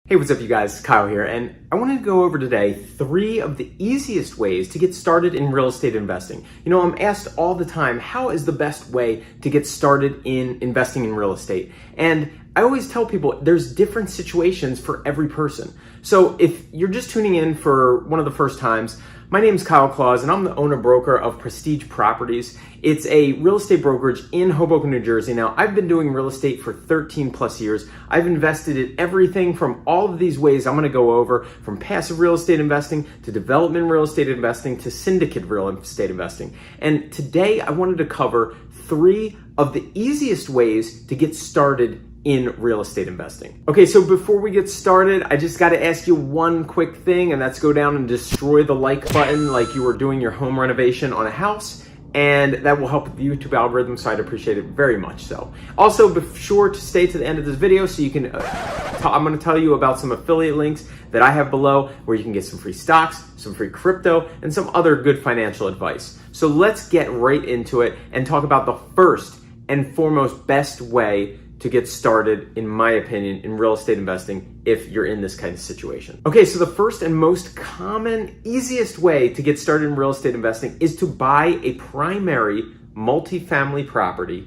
Hey, what's up you guys? Kyle here, and I wanted to go over today 3 of the easiest ways to get started in real estate investing. You know, I'm asked all the time, how is the best way to get started in investing in real estate? And I always tell people there's different situations for every person. So if you're just tuning in for one of the first times, my name is Kyle Claus and I'm the owner broker of Prestige Properties. It's a real estate brokerage in Hoboken, New Jersey. Now, I've been doing real estate for 13 plus years. I've invested in everything from all of these ways I'm gonna go over, from passive real estate investing to development real estate investing to syndicate real estate investing. And today I wanted to cover 3 of the easiest ways to get started in real estate investing. Okay, so before we get started, I just gotta ask you one quick thing, and that's go down and destroy the like button like you were doing your home renovation on a house, and that will help with the YouTube algorithm, so I'd appreciate it very much so. Also, be sure to stay to the end of this video so you can, I'm gonna tell you about some affiliate links that I have below where you can get some free stocks, some free crypto, and some other good financial advice. So let's get right into it and talk about the first and foremost best way to get started, in my opinion, in real estate investing if you're in this kind of situation. Okay, so the first and most common, easiest way to get started in real estate investing is to buy a primary multifamily property.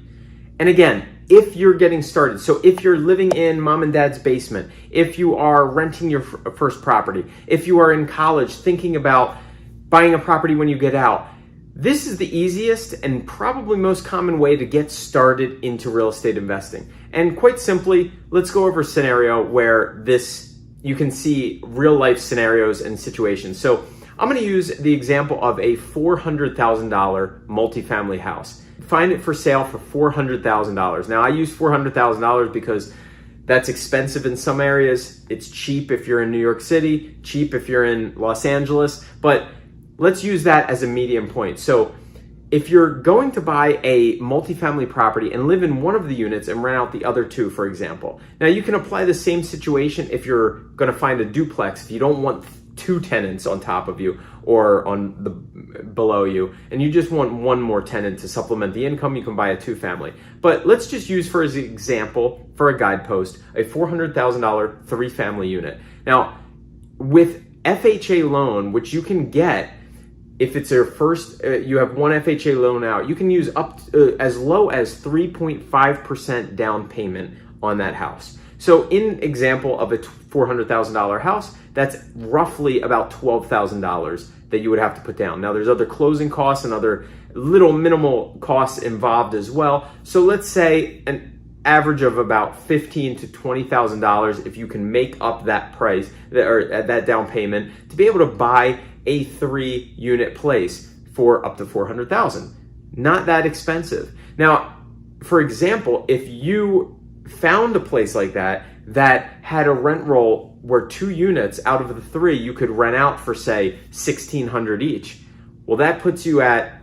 And again, if you're getting started, so if you're living in mom and dad's basement, if you are renting your first property, if you are in college thinking about buying a property when you get out, this is the easiest and probably most common way to get started into real estate investing. And quite simply, let's go over a scenario where you can see real life scenarios and situations. So I'm gonna use the example of a $400,000 multifamily house. Find it for sale for $400,000. Now I use $400,000 because that's expensive in some areas. It's cheap if you're in New York City, cheap if you're in Los Angeles, but let's use that as a medium point. So if you're going to buy a multifamily property and live in one of the units and rent out the other 2, for example. Now you can apply the same situation if you're gonna find a duplex, if you don't want 2 tenants on top of you or below you, and you just want one more tenant to supplement the income, you can buy a 2-family. But let's just use for as an example, for a guidepost, a $400,000 3-family unit. Now, with FHA loan, which you can get if it's your first, you have one FHA loan out, you can use up to, as low as 3.5% down payment on that house. So in example of a $400,000 house, that's roughly about $12,000 that you would have to put down. Now there's other closing costs and other little minimal costs involved as well. So let's say an average of about $15,000 to $20,000 if you can make up that price or that down payment to be able to buy a 3-unit place for up to $400,000. Not that expensive. Now, for example, if you found a place like that had a rent roll where 2 units out of the 3 you could rent out for say $1,600 each, well, that puts you at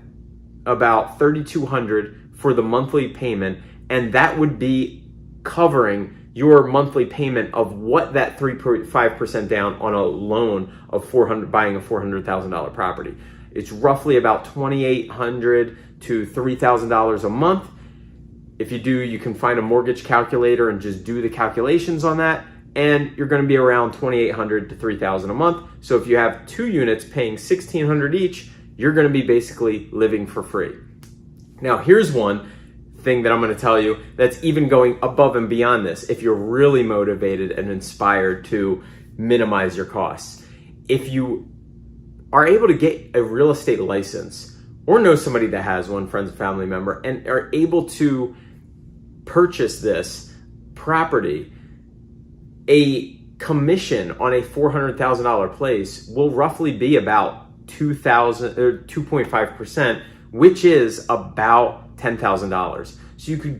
about $3,200 for the monthly payment, and that would be covering your monthly payment of what that 3.5% down on a loan of buying a $400,000 property. It's roughly about $2,800 to $3,000 a month. If you do, you can find a mortgage calculator and just do the calculations on that, and you're gonna be around $2,800 to $3,000 a month. So if you have 2 units paying $1,600 each, you're gonna be basically living for free. Now here's one thing that I'm going to tell you that's even going above and beyond this if you're really motivated and inspired to minimize your costs. If you are able to get a real estate license or know somebody that has one, friends, family member, and are able to purchase this property, a commission on a $400,000 place will roughly be about 2.5%, which is about $10,000. So you could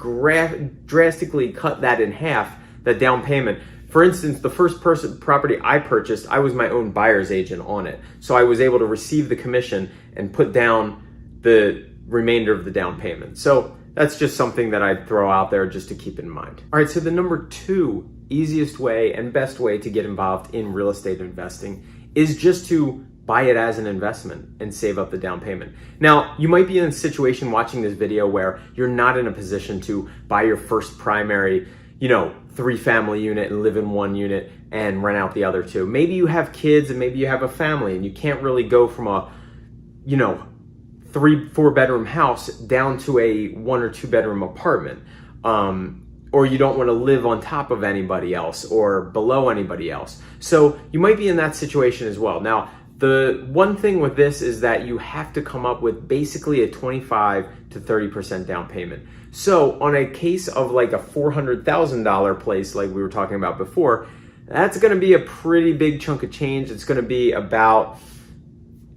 drastically cut that in half, that down payment. For instance, the first property I purchased, I was my own buyer's agent on it. So I was able to receive the commission and put down the remainder of the down payment. So that's just something that I'd throw out there just to keep in mind. All right, so the number 2 easiest way and best way to get involved in real estate investing is just to buy it as an investment and save up the down payment. Now, you might be in a situation watching this video where you're not in a position to buy your first primary, 3-family unit and live in one unit. and rent out the other two. Maybe you have kids and maybe you have a family and you can't really go from a, 3-4 bedroom house down to a 1 or 2 bedroom apartment. Or you don't want to live on top of anybody else or below anybody else. So you might be in that situation as well. Now, the one thing with this is that you have to come up with basically a 25 to 30% down payment. So on a case of like a $400,000 place like we were talking about before, that's going to be a pretty big chunk of change. It's going to be about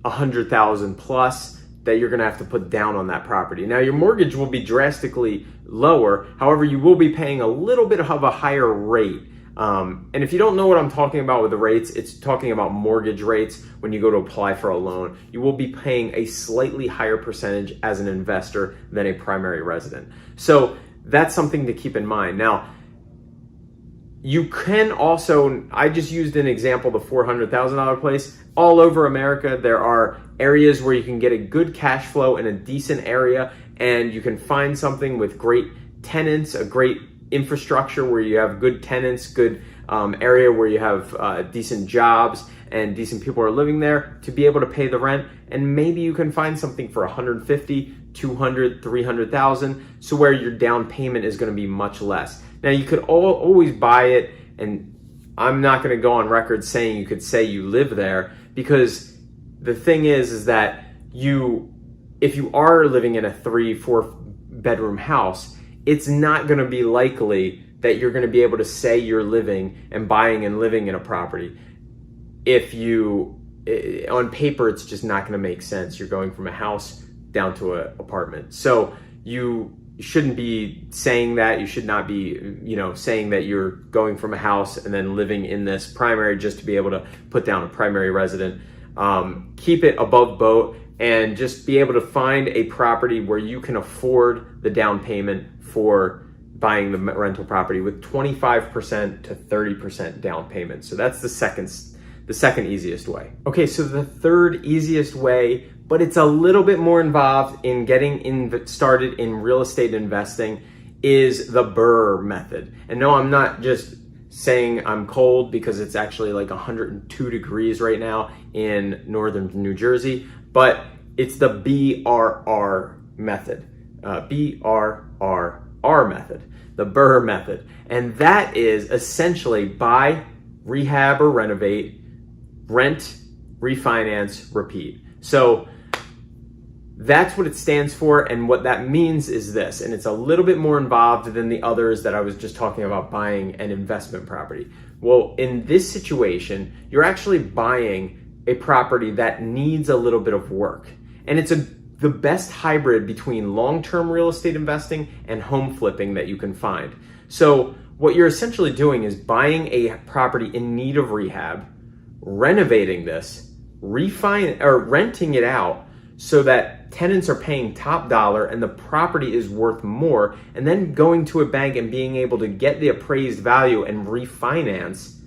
$100,000 plus that you're going to have to put down on that property. Now, your mortgage will be drastically lower. However, you will be paying a little bit of a higher rate. And if you don't know what I'm talking about with the rates, it's talking about mortgage rates. When you go to apply for a loan, you will be paying a slightly higher percentage as an investor than a primary resident. So that's something to keep in mind. Now, you can also, I just used an example, the $400,000 place. All over America, there are areas where you can get a good cash flow in a decent area, and you can find something with great tenants, a great infrastructure where you have good tenants, good area where you have decent jobs and decent people are living there to be able to pay the rent. And maybe you can find something for 150, 200, 300,000, so where your down payment is going to be much less. Now, you could always buy it, and I'm not going to go on record saying you could say you live there, because the thing is that if you are living in a 3-4 bedroom house, it's not going to be likely that you're going to be able to say you're living and buying and living in a property. On paper, it's just not going to make sense. You're going from a house down to an apartment. So you shouldn't be saying that. You should not be, saying that you're going from a house and then living in this primary just to be able to put down a primary resident. Keep it above boat and just be able to find a property where you can afford the down payment for buying the rental property with 25% to 30% down payment. So that's the second easiest way. Okay, so the third easiest way, but it's a little bit more involved in getting started in real estate investing, is the BRRRR method. And no, I'm not just saying I'm cold, because it's actually like 102 degrees right now in northern New Jersey, but it's the BRRR method. BRRR method, the BRRRR method. And that is essentially buy, rehab or renovate, rent, refinance, repeat. So that's what it stands for, and what that means is this, and it's a little bit more involved than the others that I was just talking about buying an investment property. Well, in this situation, you're actually buying a property that needs a little bit of work, and it's the best hybrid between long-term real estate investing and home flipping that you can find. So what you're essentially doing is buying a property in need of rehab, renovating this, renting it out so that tenants are paying top dollar and the property is worth more, and then going to a bank and being able to get the appraised value and refinance,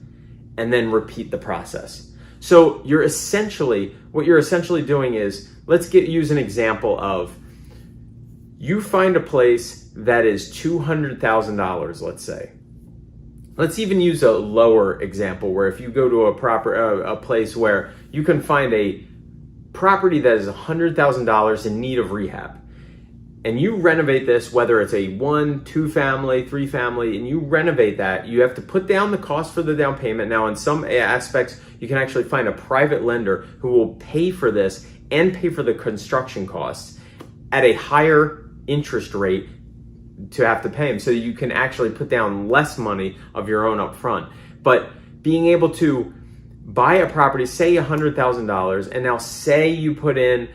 and then repeat the process. So what you're essentially doing is, let's use an example of, you find a place that is $200,000, let's say. Let's even use a lower example, where if you go to a place where you can find a property that is $100,000 in need of rehab, and you renovate this, whether it's a 1, 2 family, 3 family, and you renovate that, you have to put down the cost for the down payment. Now, in some aspects, you can actually find a private lender who will pay for this and pay for the construction costs at a higher interest rate to have to pay them, so you can actually put down less money of your own up front. But being able to buy a property, say $100,000, and now say you put in,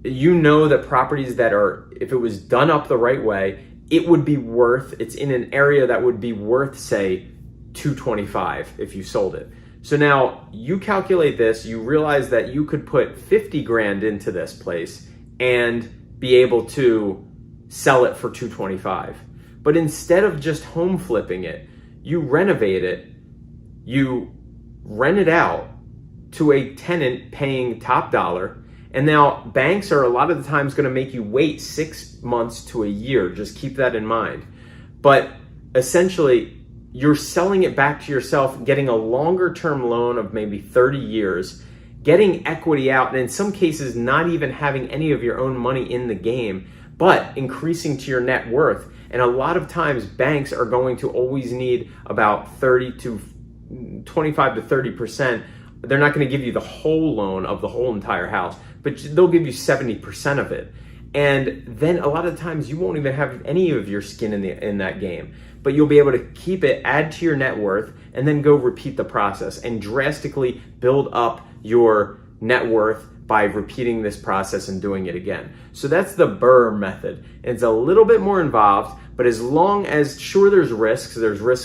that properties that are, if it was done up the right way, it's in an area that would be worth, say, $225 if you sold it. So now you calculate this, you realize that you could put 50 grand into this place and be able to sell it for $225. But instead of just home flipping it, you renovate it, you rent it out to a tenant paying top dollar. And now banks are a lot of the times going to make you wait 6 months to a year. Just keep that in mind. But essentially, you're selling it back to yourself, getting a longer term loan of maybe 30 years, getting equity out, and in some cases not even having any of your own money in the game, but increasing to your net worth. And a lot of times banks are going to always need about 30 to 25 to 30%. They're not going to give you the whole loan of the whole entire house, but they'll give you 70% of it. And then a lot of times you won't even have any of your skin in that game, but you'll be able to keep it, add to your net worth, and then go repeat the process and drastically build up your net worth by repeating this process and doing it again. So that's the BRRRR method. It's a little bit more involved, but as long as, sure, there's risks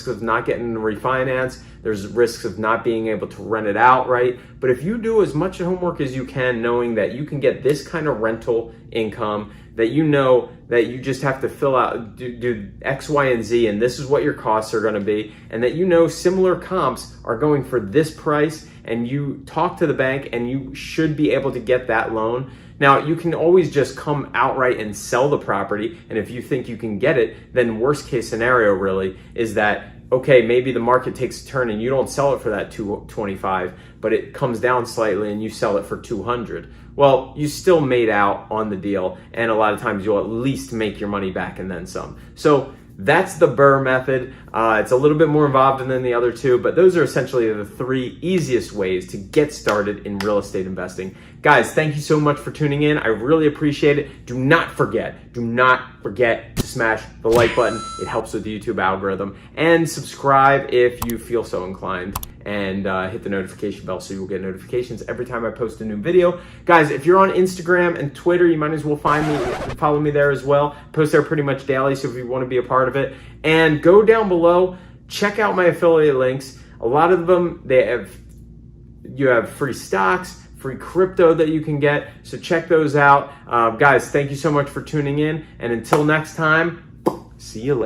of not getting refinance, there's risks of not being able to rent it out, right? But if you do as much homework as you can, knowing that you can get this kind of rental income, that you know that you just have to fill out, do X, Y, and Z, and this is what your costs are gonna be, and that you know similar comps are going for this price, and you talk to the bank and you should be able to get that loan. Now, you can always just come outright and sell the property, and if you think you can get it, then worst case scenario really is that, okay, maybe the market takes a turn and you don't sell it for that 225, but it comes down slightly and you sell it for 200. Well, you still made out on the deal, and a lot of times you'll at least make your money back and then some. So that's the BRRRR method. It's a little bit more involved than the other two, but those are essentially the three easiest ways to get started in real estate investing. Guys, thank you so much for tuning in. I really appreciate it. Do not forget to smash the like button. It helps with the YouTube algorithm. And subscribe if you feel so inclined. And hit the notification bell so you'll get notifications every time I post a new video. Guys, if you're on Instagram and Twitter, you might as well follow me there as well. I post there pretty much daily, so if you want to be a part of it. And go down below, check out my affiliate links. A lot of them, you have free stocks, free crypto that you can get, so check those out. Guys, thank you so much for tuning in, and until next time, see you later.